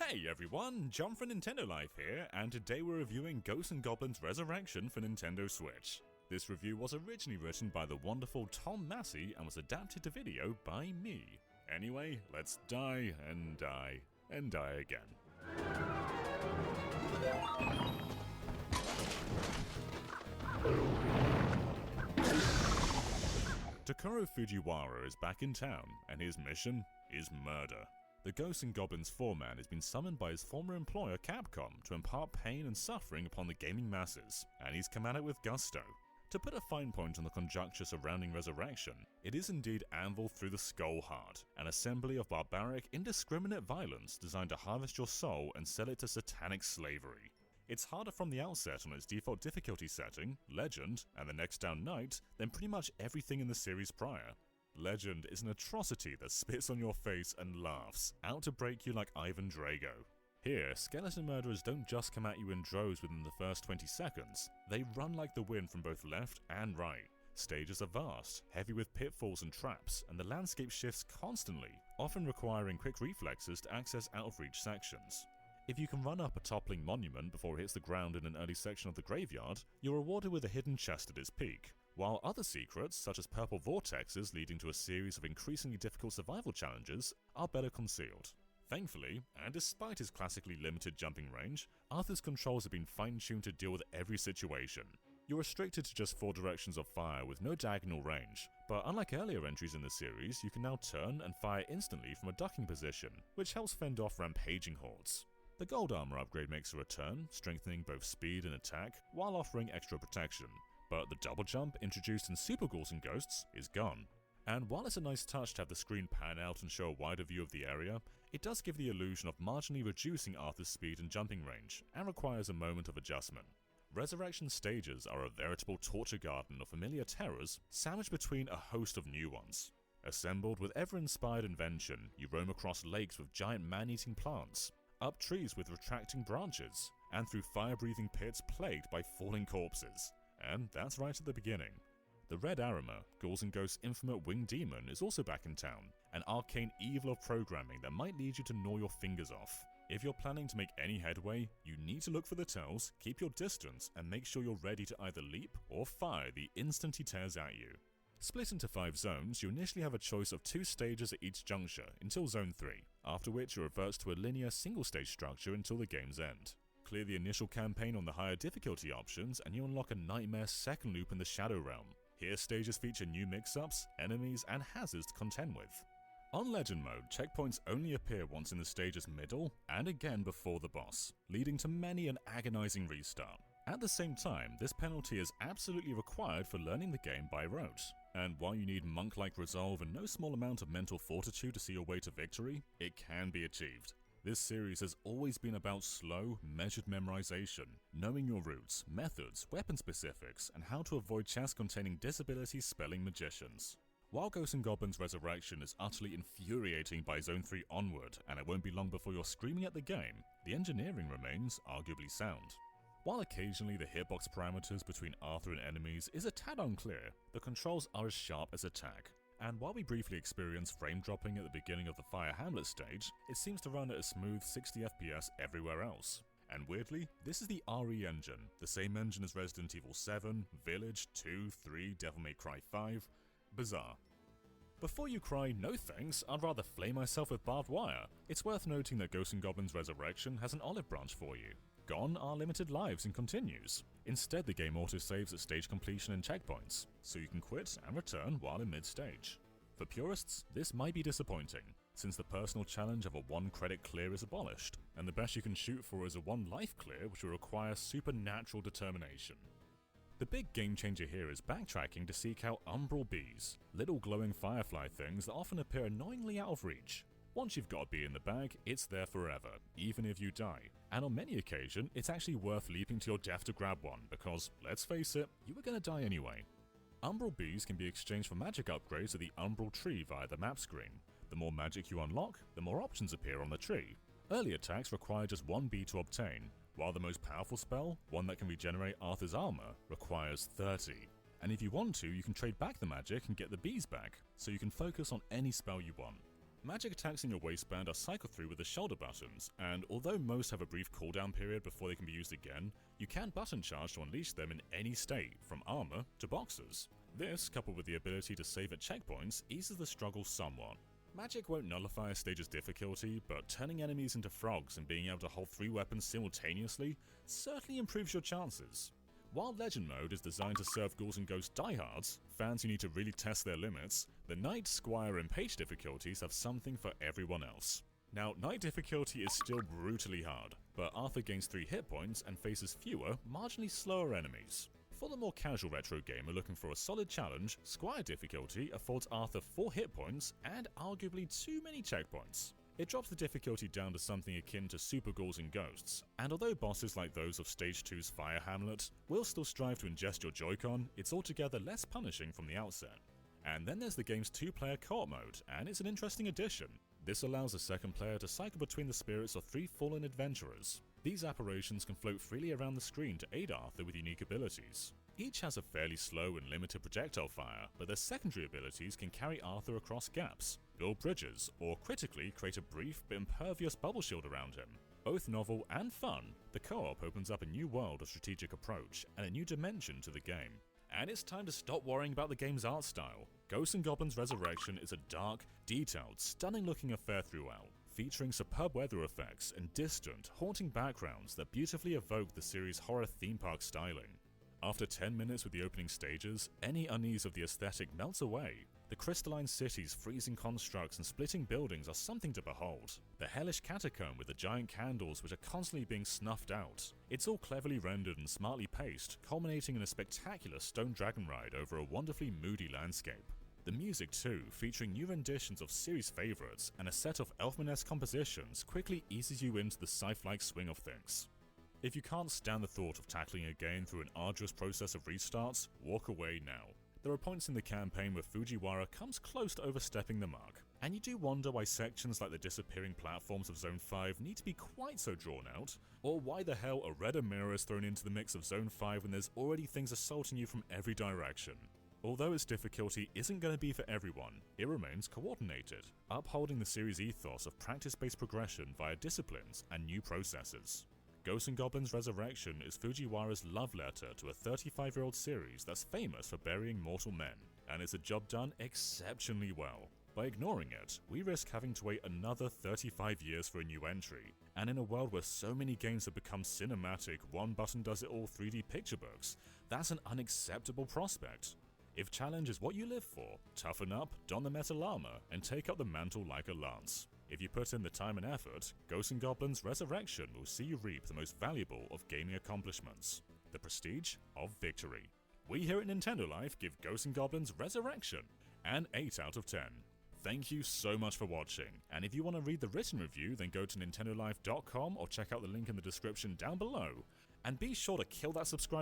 Hey everyone, John from Nintendo Life here, and today we're reviewing Ghosts and Goblins Resurrection for Nintendo Switch. This review was originally written by the wonderful Tom Massey and was adapted to video by me. Anyway, let's die and die and die again. Takuro Fujiwara is back in town, and his mission is murder. The Ghosts and Goblins foreman has been summoned by his former employer Capcom to impart pain and suffering upon the gaming masses, and he's come at it with gusto. To put a fine point on the conjuncture surrounding Resurrection, it is indeed Anvil through the Skull Heart, an assembly of barbaric, indiscriminate violence designed to harvest your soul and sell it to satanic slavery. It's harder from the outset on its default difficulty setting, Legend, and the next down Knight than pretty much everything in the series prior. Legend is an atrocity that spits on your face and laughs, out to break you like Ivan Drago. Here, skeleton murderers don't just come at you in droves within the first 20 seconds, they run like the wind from both left and right. Stages are vast, heavy with pitfalls and traps, and the landscape shifts constantly, often requiring quick reflexes to access out-of-reach sections. If you can run up a toppling monument before it hits the ground in an early section of the graveyard, you're rewarded with a hidden chest at its peak, while other secrets, such as purple vortexes leading to a series of increasingly difficult survival challenges, are better concealed. Thankfully, and despite his classically limited jumping range, Arthur's controls have been fine-tuned to deal with every situation. You're restricted to just 4 directions of fire with no diagonal range, but unlike earlier entries in the series, you can now turn and fire instantly from a ducking position, which helps fend off rampaging hordes. The gold armor upgrade makes a return, strengthening both speed and attack, while offering extra protection. But the double jump introduced in Super Ghouls and Ghosts is gone. And while it's a nice touch to have the screen pan out and show a wider view of the area, it does give the illusion of marginally reducing Arthur's speed and jumping range, and requires a moment of adjustment. Resurrection stages are a veritable torture garden of familiar terrors, sandwiched between a host of new ones. Assembled with ever-inspired invention, you roam across lakes with giant man-eating plants, up trees with retracting branches, and through fire-breathing pits plagued by falling corpses. And that's right at the beginning. The Red Arima, Ghouls and Ghosts' infamous winged demon, is also back in town, an arcane evil of programming that might lead you to gnaw your fingers off. If you're planning to make any headway, you need to look for the tells, keep your distance, and make sure you're ready to either leap or fire the instant he tears at you. Split into 5 zones, you initially have a choice of 2 stages at each juncture until Zone 3, after which it reverts to a linear single-stage structure until the game's end. Clear the initial campaign on the higher difficulty options and you unlock a nightmare second loop in the Shadow Realm. Here stages feature new mix-ups, enemies, and hazards to contend with. On Legend mode, checkpoints only appear once in the stage's middle and again before the boss, leading to many an agonizing restart. At the same time, this penalty is absolutely required for learning the game by rote. And while you need monk-like resolve and no small amount of mental fortitude to see your way to victory, it can be achieved. This series has always been about slow, measured memorization, knowing your routes, methods, weapon specifics, and how to avoid chests containing disability-spelling magicians. While Ghosts and Goblins Resurrection is utterly infuriating by Zone 3 onward, and it won't be long before you're screaming at the game, the engineering remains arguably sound. While occasionally the hitbox parameters between Arthur and enemies is a tad unclear, the controls are as sharp as a tack. And while we briefly experience frame dropping at the beginning of the Fire Hamlet stage, it seems to run at a smooth 60 FPS everywhere else. And weirdly, this is the RE engine, the same engine as Resident Evil 7, Village, 2, 3, Devil May Cry 5. Bizarre. Before you cry, no thanks, I'd rather flay myself with barbed wire, it's worth noting that Ghosts and Goblins Resurrection has an olive branch for you. Gone are limited lives and continues. Instead, the game autosaves at stage completion and checkpoints, so you can quit and return while in mid-stage. For purists, this might be disappointing, since the personal challenge of a 1-credit clear is abolished, and the best you can shoot for is a 1-life clear which will require supernatural determination. The big game changer here is backtracking to seek out umbral bees, little glowing firefly things that often appear annoyingly out of reach. Once you've got a bee in the bag, it's there forever, even if you die. And on many occasions, it's actually worth leaping to your death to grab one, because, let's face it, you were gonna die anyway. Umbral bees can be exchanged for magic upgrades at the Umbral tree via the map screen. The more magic you unlock, the more options appear on the tree. Early attacks require just 1 bee to obtain, while the most powerful spell, one that can regenerate Arthur's armor, requires 30. And if you want to, you can trade back the magic and get the bees back, so you can focus on any spell you want. Magic attacks in your waistband are cycled through with the shoulder buttons, and although most have a brief cooldown period before they can be used again, you can button charge to unleash them in any state, from armor to boxers. This, coupled with the ability to save at checkpoints, eases the struggle somewhat. Magic won't nullify a stage's difficulty, but turning enemies into frogs and being able to hold 3 weapons simultaneously certainly improves your chances. While Legend Mode is designed to serve Ghouls and Ghosts diehards, fans who need to really test their limits, the Knight, Squire and Page difficulties have something for everyone else. Now, Knight difficulty is still brutally hard, but Arthur gains 3 hit points and faces fewer, marginally slower enemies. For the more casual retro gamer looking for a solid challenge, Squire difficulty affords Arthur 4 hit points and arguably too many checkpoints. It drops the difficulty down to something akin to Super Ghouls and Ghosts, and although bosses like those of Stage 2's Fire Hamlet will still strive to ingest your Joy-Con, it's altogether less punishing from the outset. And then there's the game's 2-player co-op mode, and it's an interesting addition. This allows a second player to cycle between the spirits of 3 fallen adventurers. These apparitions can float freely around the screen to aid Arthur with unique abilities. Each has a fairly slow and limited projectile fire, but their secondary abilities can carry Arthur across gaps, build bridges, or critically create a brief but impervious bubble shield around him. Both novel and fun, the co-op opens up a new world of strategic approach and a new dimension to the game. And it's time to stop worrying about the game's art style. Ghosts and Goblins Resurrection is a dark, detailed, stunning-looking affair throughout, featuring superb weather effects and distant, haunting backgrounds that beautifully evoke the series' horror theme park styling. After 10 minutes with the opening stages, any unease of the aesthetic melts away. The crystalline cities, freezing constructs, and splitting buildings are something to behold. The hellish catacomb with the giant candles which are constantly being snuffed out. It's all cleverly rendered and smartly paced, culminating in a spectacular stone dragon ride over a wonderfully moody landscape. The music too, featuring new renditions of series favourites and a set of Elfman-esque compositions, quickly eases you into the scythe-like swing of things. If you can't stand the thought of tackling a game through an arduous process of restarts, walk away now. There are points in the campaign where Fujiwara comes close to overstepping the mark, and you do wonder why sections like the disappearing platforms of Zone 5 need to be quite so drawn out, or why the hell a redder mirror is thrown into the mix of Zone 5 when there's already things assaulting you from every direction. Although its difficulty isn't going to be for everyone, it remains coordinated, upholding the series' ethos of practice-based progression via disciplines and new processes. Ghosts and Goblins Resurrection is Fujiwara's love letter to a 35-year-old series that's famous for burying mortal men, and it's a job done exceptionally well. By ignoring it, we risk having to wait another 35 years for a new entry, and in a world where so many games have become cinematic, one-button-does-it-all 3D picture books, that's an unacceptable prospect. If challenge is what you live for, toughen up, don the metal armor, and take up the mantle like a lance. If you put in the time and effort, Ghosts and Goblins Resurrection will see you reap the most valuable of gaming accomplishments, the prestige of victory. We here at Nintendo Life give Ghosts and Goblins Resurrection an 8 out of 10. Thank you so much for watching, and if you want to read the written review, then go to nintendolife.com or check out the link in the description down below, and be sure to kill that subscribe